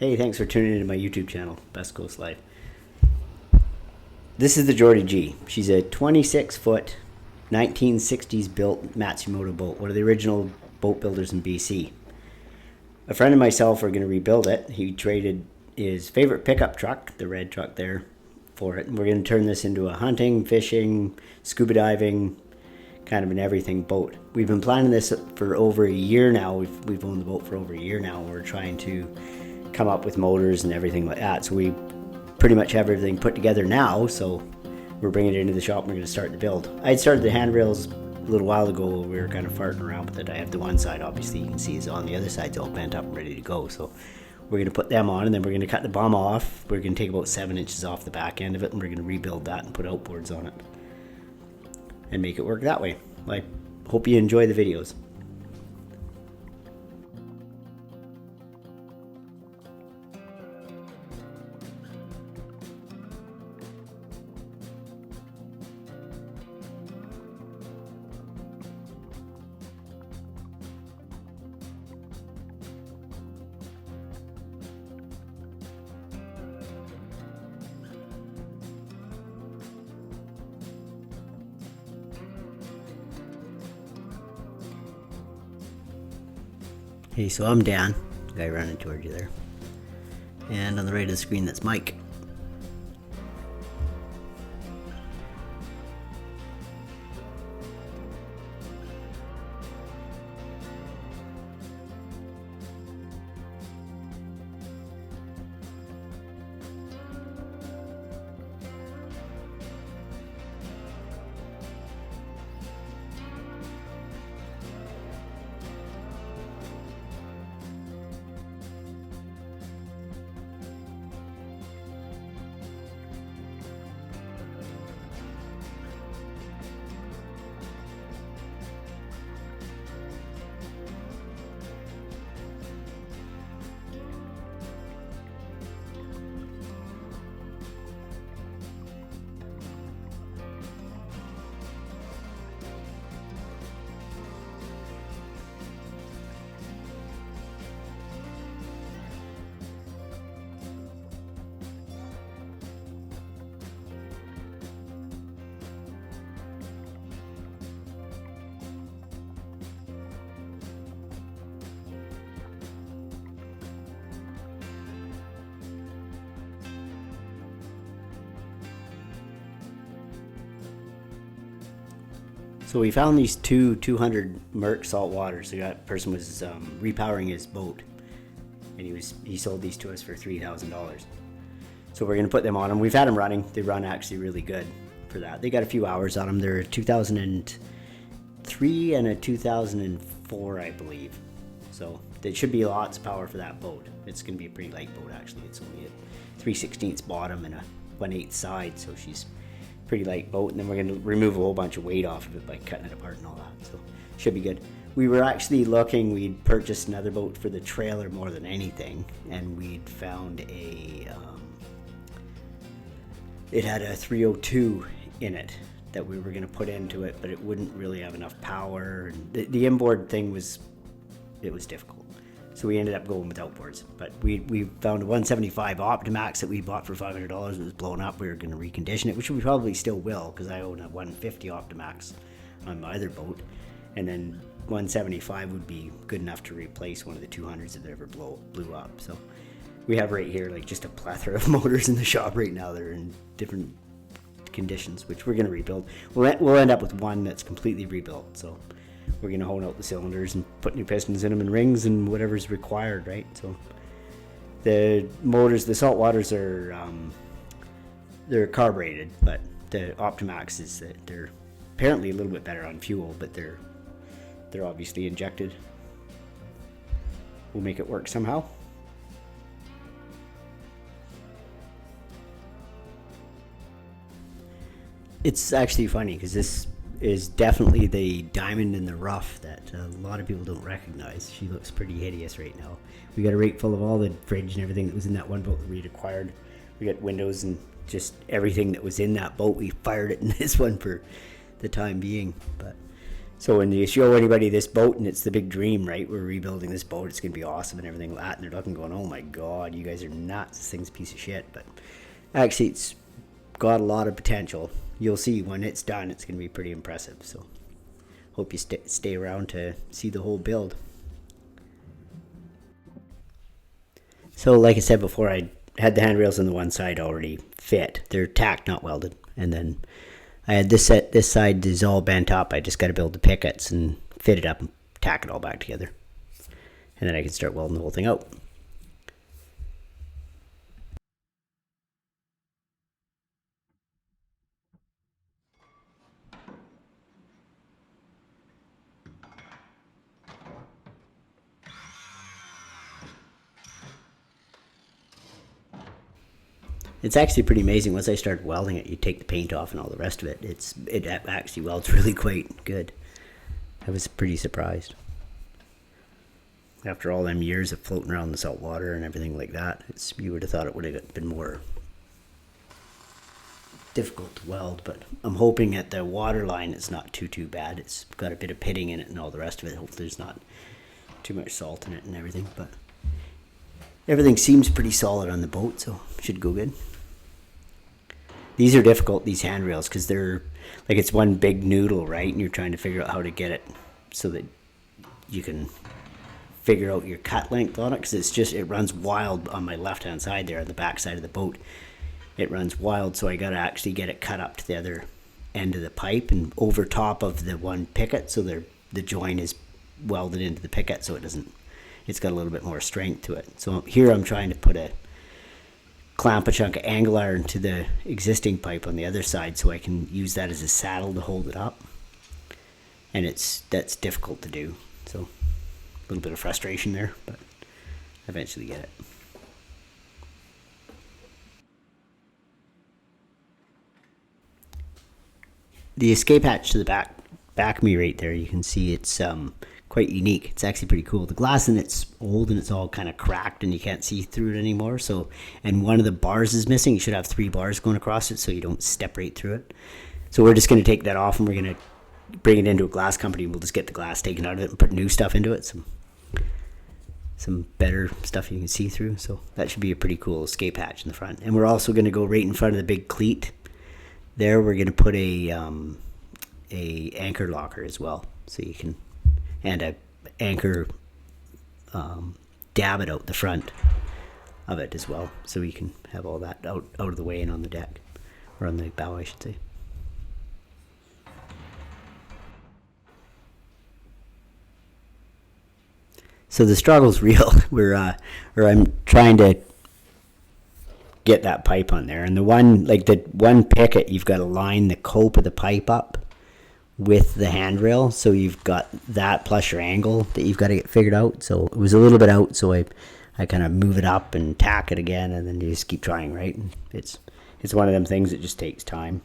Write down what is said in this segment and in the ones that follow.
Hey, thanks for tuning into my YouTube channel, Best Coast Life. This is the Geordie G. She's a 26-foot, 1960s built Matsumoto boat, one of the original boat builders in BC. A friend and myself are going to rebuild it. He traded his favorite pickup truck, the red truck there, for it. And we're going to turn this into a hunting, fishing, scuba diving, kind of an everything boat. We've been planning this for over a year now. We've owned the boat for over a year now. We're trying to come up with motors and everything like that. So we pretty much have everything put together now. So we're bringing it into the shop and we're going to start the build. I had started the handrails a little while ago. We were kind of farting around with it. I have the one side, obviously you can see is on. The other side's all bent up and ready to go. So we're going to put them on, and then we're going to cut the bum off. We're going to take about 7 inches off the back end of it, and we're going to rebuild that and put outboards on it and make it work that way. I hope you enjoy the videos. Hey, so I'm Dan, the guy running towards you there. And on the right of the screen, that's Mike. So we found these two 200 Merc salt waters. So that person was repowering his boat, and he sold these to us for $3,000. So we're going to put them on them. We've had them running. They run actually really good for that. They got a few hours on them. They're a 2003 and a 2004, I believe. So it should be lots of power for that boat. It's going to be a pretty light boat actually. It's only a 3/16 bottom and a 1/8 side, so she's pretty light boat. And then we're going to remove a whole bunch of weight off of it by cutting it apart and all that, so should be good. We were actually looking, we'd purchased another boat for the trailer more than anything, and we'd found it had a 302 in it that we were going to put into it, but it wouldn't really have enough power, and the inboard thing was difficult. So we ended up going with outboards. But we found a 175 Optimax that we bought for $500. It was blown up. We were going to recondition it, which we probably still will, because I own a 150 Optimax on my other boat. And then 175 would be good enough to replace one of the 200s that ever blew up. So we have right here like just a plethora of motors in the shop right now that are in different conditions, which we're going to rebuild. We'll end up with one that's completely rebuilt. So we're going to hone out the cylinders and put new pistons in them and rings and whatever's required, right? So the motors, the salt waters are they're carbureted, but the Optimax is they're apparently a little bit better on fuel, but they're obviously injected. We'll make it work somehow. It's actually funny because this is definitely the diamond in the rough that a lot of people don't recognize. She looks pretty hideous right now. We got a rake full of all the fridge and everything that was in that one boat that we'd acquired. We got windows and just everything that was in that boat. We fired it in this one for the time being. But So when you show anybody this boat, and it's the big dream, right? We're rebuilding this boat, it's gonna be awesome and everything like that, and they're looking going, oh my god, you guys are nuts, this thing's a piece of shit. But actually it's got a lot of potential. You'll see when it's done, it's gonna be pretty impressive. So hope you stay around to see the whole build. So like I said before, I had the handrails on the one side already fit. They're tacked, not welded. And then I had this side is all bent up. I just got to build the pickets and fit it up and tack it all back together. And then I can start welding the whole thing out. It's actually pretty amazing. Once I started welding it, you take the paint off and all the rest of it. It actually welds really quite good. I was pretty surprised. After all them years of floating around the salt water and everything like that, you would have thought it would have been more difficult to weld. But I'm hoping at the water line it's not too bad. It's got a bit of pitting in it and all the rest of it. Hopefully there's not too much salt in it and everything. But everything seems pretty solid on the boat, so should go good. These are difficult, these handrails, because they're like it's one big noodle, right? And you're trying to figure out how to get it so that you can figure out your cut length on it, because it runs wild on my left hand side there on the back side of the boat. It runs wild, so I got to actually get it cut up to the other end of the pipe and over top of the one picket, so the joint is welded into the picket, so it's got a little bit more strength to it. So here I'm trying to clamp a chunk of angle iron to the existing pipe on the other side so I can use that as a saddle to hold it up. And that's difficult to do. So a little bit of frustration there, but I eventually get it. The escape hatch to the back of me right there, you can see it's quite unique. It's actually pretty cool. The glass in it's old and it's all kind of cracked and you can't see through it anymore. So, and one of the bars is missing. You should have 3 bars going across it so you don't step right through it. So we're just going to take that off and we're going to bring it into a glass company. We'll just get the glass taken out of it and put new stuff into it. Some better stuff you can see through. So that should be a pretty cool escape hatch in the front. And we're also going to go right in front of the big cleat. There we're going to put a anchor locker as well. So you can, and a anchor davit out the front of it as well, so we can have all that out of the way and on the deck, or on the bow I should say. So the struggle's real. I'm trying to get that pipe on there, and the one picket, you've got to line the cope of the pipe up with the handrail, so you've got that plus your angle that you've got to get figured out. So it was a little bit out, so I kind of move it up and tack it again, and then you just keep trying, right? And it's one of them things that just takes time.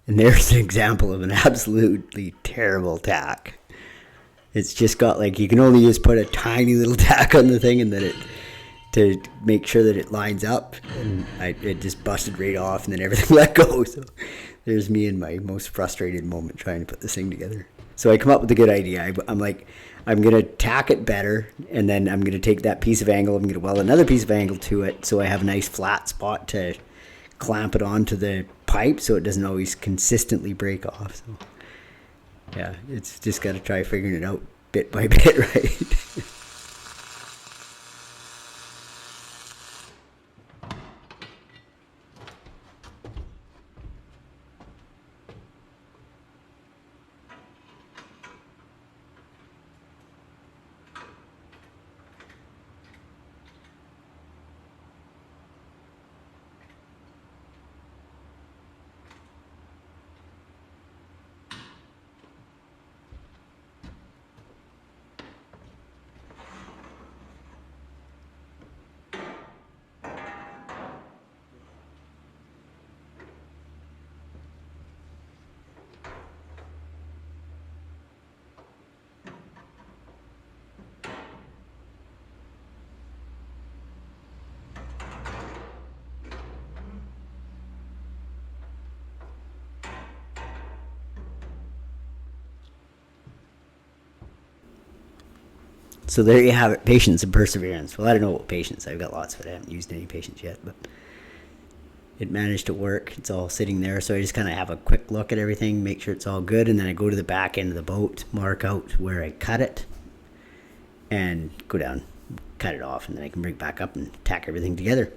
And there's an example of an absolutely terrible tack. It's just got you can only just put a tiny little tack on the thing and then to make sure that it lines up. And it just busted right off and then everything let go. So there's me in my most frustrated moment trying to put this thing together. So I come up with a good idea. I'm like, I'm going to tack it better, and then I'm going to take that piece of angle, I'm going to weld another piece of angle to it so I have a nice flat spot to clamp it onto the pipe so it doesn't always consistently break off. So yeah, it's just got to try figuring it out bit by bit, right? So there you have it, patience and perseverance. Well, I don't know what patience. I've got lots of it. I haven't used any patience yet, but it managed to work. It's all sitting there. So I just kind of have a quick look at everything, make sure it's all good, and then I go to the back end of the boat, mark out where I cut it, and go down, cut it off, and then I can bring it back up and tack everything together.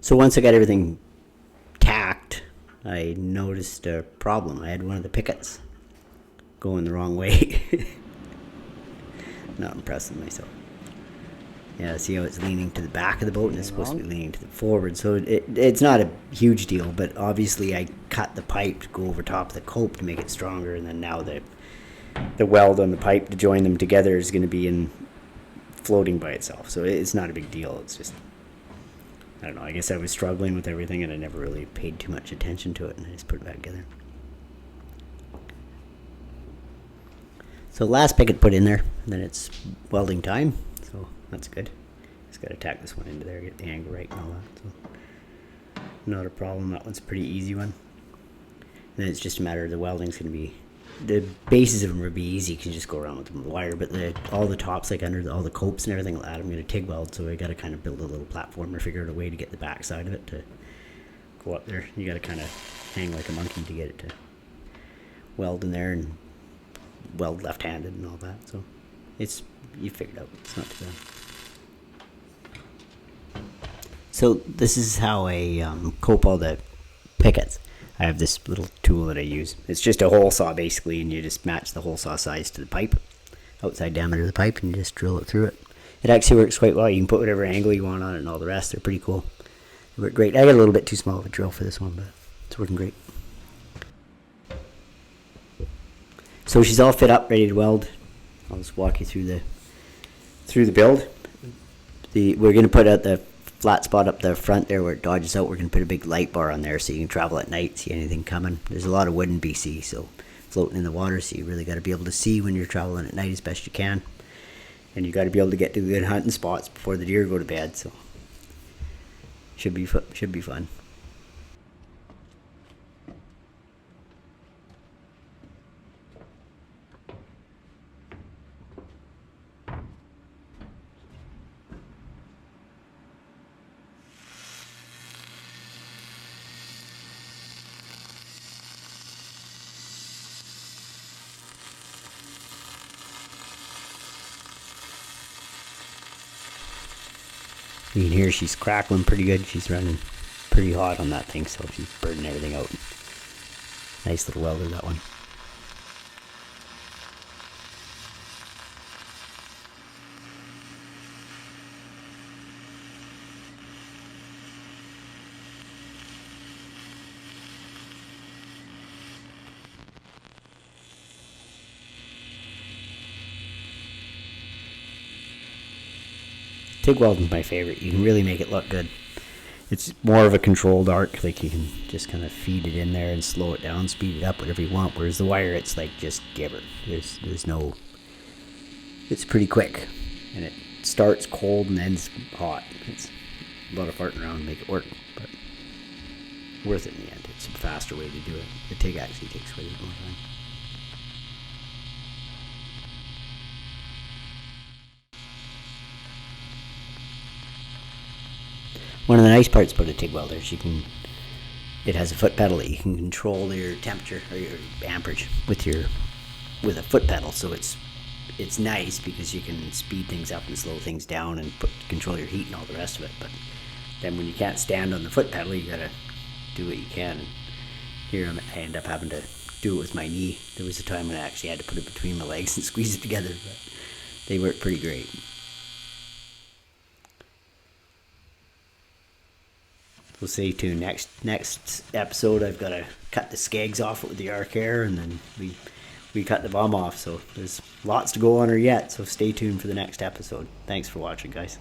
So once I got everything tacked, I noticed a problem. I had one of the pickets going the wrong way. Not impressed with myself. Yeah, see how it's leaning to the back of the boat and it's supposed to be leaning to the forward. So it's not a huge deal, but obviously I cut the pipe to go over top of the cope to make it stronger, and then now the weld on the pipe to join them together is going to be floating by itself. So it's not a big deal. It's just, I don't know, I guess I was struggling with everything and I never really paid too much attention to it, and I just put it back together. So last picket put in there, and then it's welding time, so that's good. Just got to tack this one into there, get the angle right and all that. So not a problem. That one's a pretty easy one. And then it's just a matter of the welding's going to be, the bases of them would be easy because you just go around with them with wire, but all the tops, like under all the copes and everything like that, I'm going to TIG weld, so I got to kind of build a little platform or figure out a way to get the back side of it to go up there. You got to kind of hang like a monkey to get it to weld in there, and weld left-handed and all that. So you figured out. It's not too bad. So this is how I cope all the pickets. I have this little tool that I use. It's just a hole saw basically, and you just match the hole saw size to the pipe, outside diameter of the pipe, and you just drill it through it. It actually works quite well. You can put whatever angle you want on it and all the rest. They're pretty cool. They work great. I got a little bit too small of a drill for this one, but it's working great. So she's all fit up, ready to weld. I'll just walk you through the build. We're going to put out the flat spot up the front there where it dodges out. We're going to put a big light bar on there so you can travel at night, see anything coming. There's a lot of wood in BC, so floating in the water, so you really got to be able to see when you're traveling at night as best you can. And you got to be able to get to good hunting spots before the deer go to bed, so should be fun. You can hear she's crackling pretty good. She's running pretty hot on that thing, so she's burning everything out. Nice little welder, that one. TIG welding's my favorite. You can really make it look good. It's more of a controlled arc, like you can just kind of feed it in there and slow it down, speed it up, whatever you want. Whereas the wire, it's like just gibber. There's no. It's pretty quick, and it starts cold and ends hot. It's a lot of farting around to make it work, but worth it in the end. It's a faster way to do it. The TIG actually takes way more time. One of the nice parts about a TIG welder is it has a foot pedal that you can control your temperature or your amperage with a foot pedal. So it's nice because you can speed things up and slow things down and control your heat and all the rest of it. But then when you can't stand on the foot pedal, you gotta do what you can. And here I end up having to do it with my knee. There was a time when I actually had to put it between my legs and squeeze it together, but they work pretty great. So stay tuned. Next episode, I've got to cut the skegs off with the arc air, and then we cut the bum off. So there's lots to go on her yet. So stay tuned for the next episode. Thanks for watching, guys.